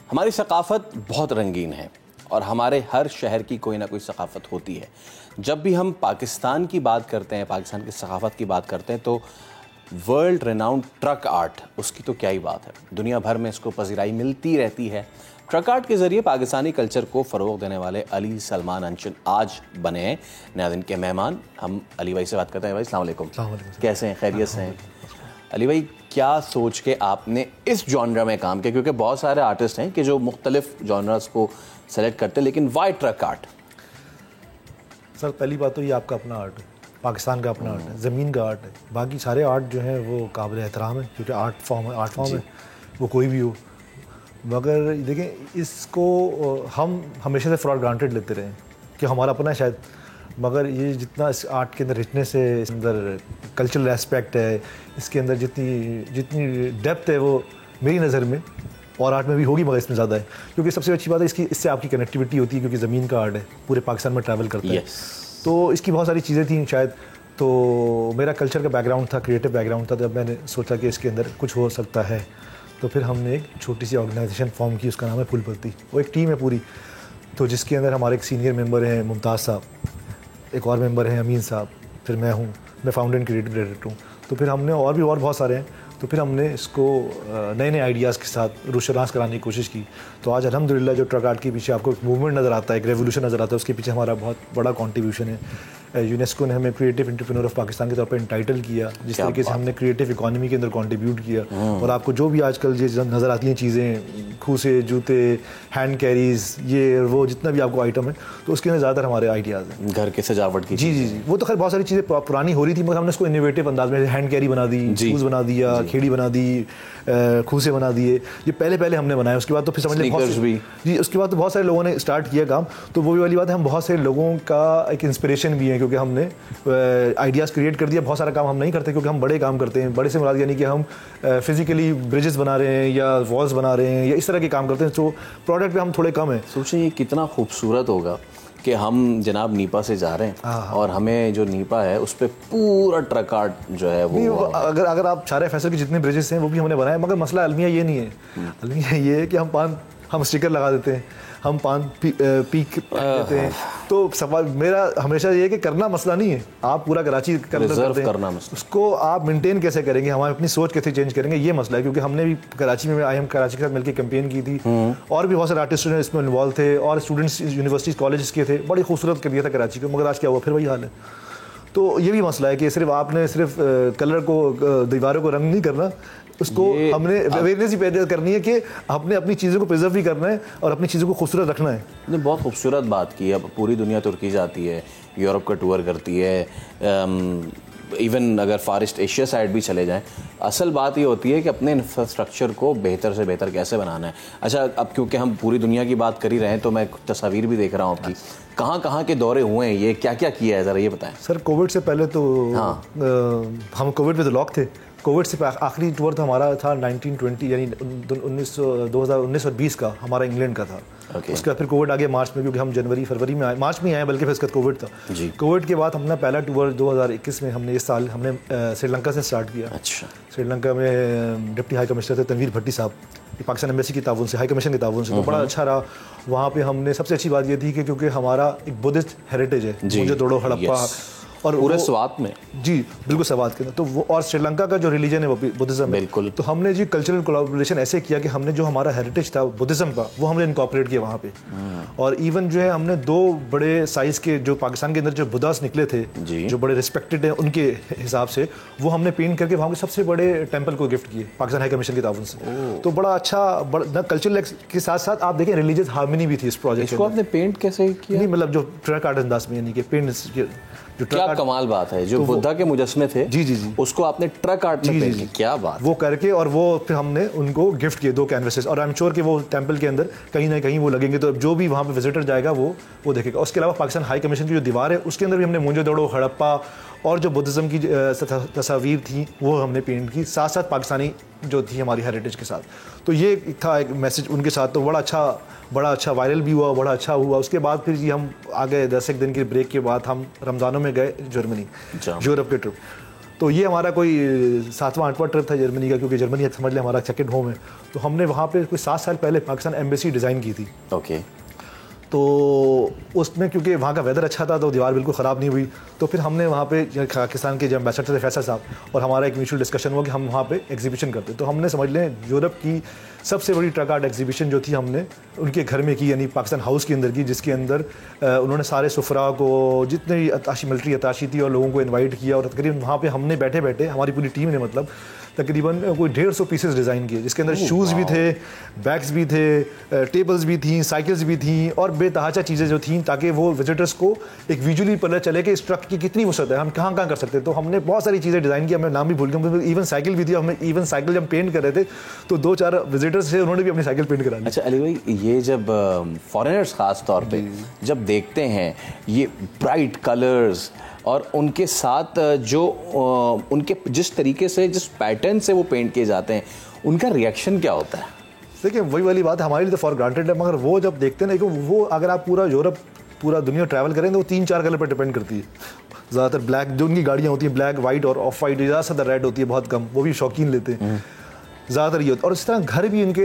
हमारी सकाफ़त बहुत रंगीन है और हमारे हर शहर की कोई ना कोई सकाफ़त होती है। जब भी हम पाकिस्तान की बात करते हैं, पाकिस्तान की सकाफ़त की बात करते हैं, तो वर्ल्ड रेनाउंड ट्रक आर्ट, उसकी तो क्या ही बात है। दुनिया भर में इसको पजीराई मिलती रहती है। ट्रक आर्ट के ज़रिए पाकिस्तानी कल्चर को फ़रोग़ देने वाले अली सलमान अंचन आज बने हैं नाज़रीन के मेहमान। हम अली भाई से बात करते हैं। भाई अस्सलाम वालेकुम, कैसे हैं? खैरियत से हैं? अली भाई, क्या सोच के आपने इस जॉनरा में काम किया? क्योंकि बहुत सारे आर्टिस्ट हैं कि जो मुख्तलिफ जॉनर्स को सेलेक्ट करते हैं, लेकिन वाई ट्रक आर्ट? सर, पहली बात तो ये आपका अपना आर्ट है, पाकिस्तान का अपना आर्ट है, ज़मीन का आर्ट है। बाकी सारे आर्ट जो हैं वो काबिल एहतराम है, क्योंकि आर्ट फॉर्म है, वो कोई भी हो। मगर देखें, इसको हम हमेशा से फॉर ग्रांटेड लेते रहे कि हमारा अपना है शायद, मगर ये जितना इस आर्ट के अंदर रिचनेस है, इसके अंदर कल्चरल एस्पेक्ट है, इसके अंदर जितनी डेप्थ है, वो मेरी नज़र में और आर्ट में भी होगी, मगर इसमें ज़्यादा है। क्योंकि सबसे अच्छी बात है इससे आपकी कनेक्टिविटी होती है, क्योंकि ज़मीन का आर्ट है, पूरे पाकिस्तान में ट्रैवल करता है। तो इसकी बहुत सारी चीज़ें थी शायद। तो मेरा कल्चर का बैकग्राउंड था, क्रिएटिव बैकग्राउंड था, जब मैंने सोचा कि इसके अंदर कुछ हो सकता है, तो फिर हमने एक छोटी सी ऑर्गेनाइजेशन फॉर्म की, उसका नाम है फूलपत्ती। वो एक टीम है पूरी, तो जिसके अंदर हमारे एक सीनियर मेंबर हैं मुमताज़ साहब, एक और मेंबर हैं अमीन साहब, फिर मैं फाउंडर एंड क्रिएटिव डायरेक्टर हूँ। तो फिर हमने और बहुत सारे हैं, तो फिर हमने इसको नए नए आइडियाज़ के साथ रोशनास कराने की कोशिश की। तो आज अल्हम्दुलिल्लाह जो ट्रक आर्ट के पीछे आपको एक मूवमेंट नज़र आता है, एक रेवोल्यूशन नज़र आता है, उसके पीछे हमारा बहुत बड़ा कंट्रीब्यूशन है। यूनेस्को ने हमें क्रिएटिव एंटरप्रेन्योर ऑफ पाकिस्तान के तौर पर इंटाइटल किया, जिस तरीके से हमने क्रिएटिव इकोनॉमी के अंदर कंट्रीब्यूट किया। और आपको जो भी आजकल ये नज़र आती हैं चीज़ें, खूसे, जूते, हैंड कैरीज, ये वो जितना भी आपको आइटम है, तो उसके अंदर ज़्यादातर हमारे आइडियाज़ हैं, घर के सजावट की। जी, वो तो खैर बहुत सारी चीज़ें पुरानी हो रही थी, मगर हमने उसको इनोवेटिव अंदाज में हैंड कैरी बना दी, शूज़ बना दिया, खेड़ी बना दी, खूसे बना दिए। ये पहले हमने बनाया, उसके बाद तो फिर समझ लें जी, उसके बाद तो बहुत सारे लोगों ने स्टार्ट किया काम। तो वो भी वाली बात है, हम बहुत सारे लोगों का एक इंस्पिरेशन भी है, क्योंकि हमने आइडियाज़ क्रिएट कर दिया। बहुत सारा काम हम नहीं करते, क्योंकि हम बड़े काम करते हैं। बड़े से मुराद यानी कि हम फिजिकली ब्रिजेस बना रहे हैं या वॉल्स बना रहे हैं या इस तरह के काम करते हैं, तो प्रोडक्ट पे हम थोड़े कम हैं। सोचिए ये कितना खूबसूरत होगा कि हम जनाब नीपा से जा रहे हैं और हमें जो नीपा है उस पर पूरा ट्रक आर्ट जो है वो अगर आप शारे फैसल के जितने ब्रिजेस हैं वो भी हमने बनाए, मगर मसला अलमिया ये नहीं है। अलमिया ये है कि हम स्टिकर लगा देते हैं, हम पान पीक देते हैं। तो सवाल मेरा हमेशा ये है कि करना मसला नहीं है, आप पूरा कराची करना उसको आप मेंटेन कैसे करेंगे, हम अपनी सोच कैसे चेंज करेंगे, ये मसला है। क्योंकि हमने भी कराची में IIM कराची के साथ मिलकर कैंपेन की थी, और भी बहुत सारे आर्टिस्ट इसमें इन्वॉल्व थे, और स्टूडेंट्स यूनिवर्सिटीज कॉलेज के थे। बड़ी खूबसूरत कर दिया था कराची को, मगर आज क्या हुआ, फिर वही हाल है। तो ये भी मसला है कि सिर्फ आपने कलर को, दीवारों को रंग नहीं करना, उसको हमने अवेयरनेस ही पैदा करनी है कि आपने अपनी चीज़ों को प्रिजर्व भी करना है और अपनी चीज़ों को खूबसूरत रखना है। ने बहुत खूबसूरत बात की है। अब पूरी दुनिया तुर्की जाती है, यूरोप का टूर करती है, इवन अगर फार ईस्ट एशिया साइड भी चले जाएं, असल बात ये होती है कि अपने इंफ्रास्ट्रक्चर को बेहतर से बेहतर कैसे बनाना है। अच्छा, अब क्योंकि हम पूरी दुनिया की बात कर ही रहे हैं, तो मैं तस्वीर भी देख रहा हूँ आपकी, कहाँ के दौरे हुए हैं, ये क्या क्या किया है, ज़रा ये बताएं। सर, कोविड से पहले तो हम कोविड में तो लॉक थे। कोविड से आखिरी टूर था हमारा, था 1920 यानी 2019 और 20 का, हमारा इंग्लैंड का था। उसके बाद फिर कोविड आ गया मार्च में, क्योंकि हम जनवरी फरवरी में आए, मार्च में आए, बल्कि फिर इसका कोविड था। कोविड के बाद हमने पहला टूर 2021 में हमने इस साल हमने श्रीलंका से स्टार्ट किया। अच्छा। श्रीलंका में डिप्टी हाई कमिश्नर थे तनवीर भट्टी साहब, पाकिस्तान एम्बेसी की ताउन से, हाई कमीशन की ताउन से, तो बड़ा अच्छा रहा। वहाँ पे हमने सबसे अच्छी बात ये थी कि क्योंकि हमारा एक बुद्धिस्ट हेरिटेज है, मुझे तोड़ो हड़प्पा और पूरे स्वात में, जी बिल्कुल स्वात के, तो वो, और श्रीलंका का जो रिलीजन है वो बुद्धिज्म, बिल्कुल। तो हमने जी कल्चरल कोलैबोरेशन ऐसे किया कि हमने जो हमारा हेरिटेज था बुद्धिज्म का, वो हमने इनकॉर्पोरेट किया वहाँ पे। और इवन जो है हमने 2 बड़े साइज के जो पाकिस्तान के अंदर जो बुद्धास निकले थे, जो बड़े रिस्पेक्टेड हैं उनके हिसाब से, वो हमने पेंट करके वहाँ के सबसे बड़े टेम्पल को गिफ्ट किए पाकिस्तान हाई कमीशन की ताउन से। तो बड़ा अच्छा कल्चरल के साथ साथ आप देखें रिलीजियस हार्मनी भी थी इस प्रोजेक्ट। इसको आपने पेंट कैसे किया? नहीं, मतलब जो ट्रक आर्ट अंदाज में, यानी कि पेंट, क्या कमाल बात है, जो बुद्धा के मुजस्मे थे जी उसको आपने ट्रक आर्ट में पेंट किया, क्या बात वो करके, और वो फिर हमने उनको गिफ्ट किए 2 कैनवसेस। और आई एम श्योर कि वो टेंपल के अंदर कहीं ना कहीं वो लगेंगे, तो जो भी वहाँ पे विजिटर जाएगा वो देखेगा। उसके अलावा पाकिस्तान हाई कमीशन की जो दीवार है उसके अंदर भी हमने मोहनजोदड़ो, हड़प्पा और जो बुद्धिज्म की तस्वीर थी वो हमने पेंट की, साथ साथ पाकिस्तानी जो थी हमारी हेरिटेज के साथ। तो ये था एक मैसेज उनके साथ, तो बड़ा अच्छा वायरल भी हुआ, बड़ा अच्छा हुआ। उसके बाद फिर जी हम आ गए 10 एक दिन के ब्रेक के बाद हम रमज़ानों में गए जर्मनी, यूरोप के ट्रिप। तो ये हमारा कोई 7वां 8वां ट्रिप था जर्मनी का, क्योंकि जर्मनी समझ लें हमारा सेकंड होम है। तो हमने वहाँ पे कोई 7 साल पहले पाकिस्तान एम्बेसी डिज़ाइन की थी। ओके। तो उसमें क्योंकि वहाँ का वेदर अच्छा था तो दीवार बिल्कुल ख़राब नहीं हुई। तो फिर हमने वहाँ पे पाकिस्तान के जो एम्बेसडर थे फैसल साहब और हमारा एक म्यूचुअल डिस्कशन हुआ कि हम वहाँ पे एग्जीबिशन करते। तो हमने समझ लें यूरोप की सबसे बड़ी ट्रक आर्ट एग्जीबिशन जो थी हमने उनके घर में की, यानी पाकिस्तान हाउस के अंदर की, जिसके अंदर उन्होंने सारे सुफरा को, जितने भी अताशी मिलिट्री अताशी थी और लोगों को इन्वाइट किया। और तकरीबन वहाँ पे हमने बैठे बैठे हमारी पूरी टीम ने मतलब तकरीबन कोई 150 पीसेस डिज़ाइन किए, जिसके अंदर शूज़ भी थे, बैग्स भी थे, टेबल्स भी थी, साइकिल्स भी थी और बेतहाशा चीज़ें जो थी, ताकि वो विजिटर्स को एक विजुअली पता चले कि इस ट्रक की कितनी वसअत है, हम कहाँ कहाँ कर सकते हैं। तो हमने बहुत सारी चीज़ें डिज़ाइन की, हमें नाम भी भूल गए। इवन साइकिल भी थी, हमें इवन साइकिल जब पेंट कर रहे थे तो 2-4 विजिटर्स थे, उन्होंने भी अपनी साइकिल पेंट करा ली। अच्छा अली भाई, ये जब फॉरेनर्स ख़ास तौर पे जब देखते हैं ये ब्राइट कलर्स और उनके साथ जो उनके जिस तरीके से, जिस पैटर्न से वो पेंट किए जाते हैं, उनका रिएक्शन क्या होता है? देखिए वही वाली बात है, हमारे लिए तो फॉर ग्रांटेड है, मगर वो जब देखते हैं ना कि वो अगर आप पूरा यूरोप पूरा दुनिया ट्रैवल करें तो वो 3-4 कलर पर डिपेंड करती है। ज़्यादातर ब्लैक जो उनकी गाड़ियाँ होती हैं, ब्लैक वाइट और ऑफ वाइट, ज़्यादातर रेड होती है, बहुत कम, वो भी शौकीन लेते हैं ज़्यादातर ये होता है। और इस तरह घर भी इनके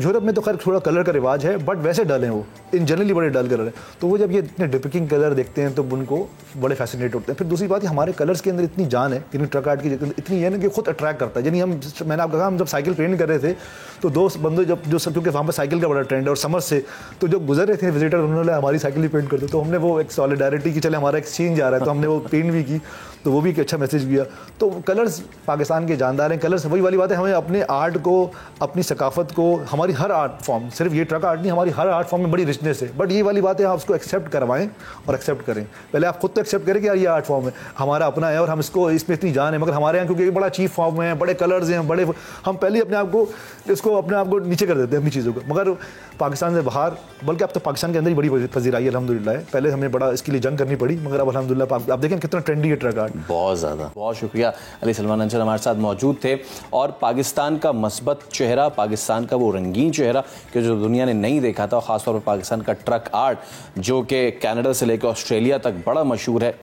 यूरोप में तो खैर थोड़ा कलर का रिवाज है, बट वैसे डल हैं वो, इन जनरली बड़े डल कलर हैं। तो वो जब ये इतने डिपिकिंग कलर देखते हैं तो उनको बड़े फैसिनेट होते हैं। फिर दूसरी बात, हमारे कलर्स के अंदर इतनी जान है, यानी ट्रक आर्ट की इतनी है ना कि खुद अट्रैक्ट करता है। यानी मैंने आपको कहा, हम जब साइकिल पेंट कर रहे थे तो 2 बंदे जो सब, क्योंकि वहाँ पर साइकिल का बड़ा ट्रेंड है और समर से तो जो गुजर रहे थे विजिटर, उन्होंने हमारी साइकिल ही पेंट कर दी। तो हमने वो एक सॉलिडारिटी की, चले हमारा एक्सचेंज आ रहा है तो हमने वो पेंट भी की, तो वो भी एक अच्छा मैसेज दिया। तो कलर्स पाकिस्तान के जानदार हैं। कलर्स वही वाली बात है, हमें अपने आर्ट को, अपनी सकाफत को, हमारी हर आर्ट फॉर्म, सिर्फ ये ट्रक आर्ट नहीं, हमारी हर आर्ट फॉर्म में बड़ी रिचनेस है। बट ये वाली बात है, आप उसको एक्सेप्ट करवाएं और एक्सेप्ट करें। पहले आप खुद तो एक्सेप्ट करें कि यार ये आर्ट फॉर्म है, हमारा अपना है और हम इसको, इसमें इतनी जान है। मगर हमारे यहाँ क्योंकि ये बड़ा चीफ फॉर्म है, बड़े कलर्स हैं, बड़े, हम पहले अपने आप को नीचे कर देते हैं अपनी चीज़ों को। मगर पाकिस्तान से बाहर, बल्कि अब तो पाकिस्तान के अंदर ही बड़ी पजीराई है अल्हम्दुलिल्लाह। पहले हमें बड़ा इसके लिए जंग करनी पड़ी, मगर अब अल्हम्दुलिल्लाह आप देखें कितना ट्रेंडी है ट्रक आर्ट। बहुत ज़्यादा। बहुत शुक्रिया अली सलमान अंचल हमारे साथ मौजूद थे और पाकिस्तान का मस्बत चेहरा, पाकिस्तान का वो रंगीन चेहरा कि जो दुनिया ने नहीं देखा था, और ख़ासतौर पर पाकिस्तान का ट्रक आर्ट जो कि कनाडा से लेकर ऑस्ट्रेलिया तक बड़ा मशहूर है।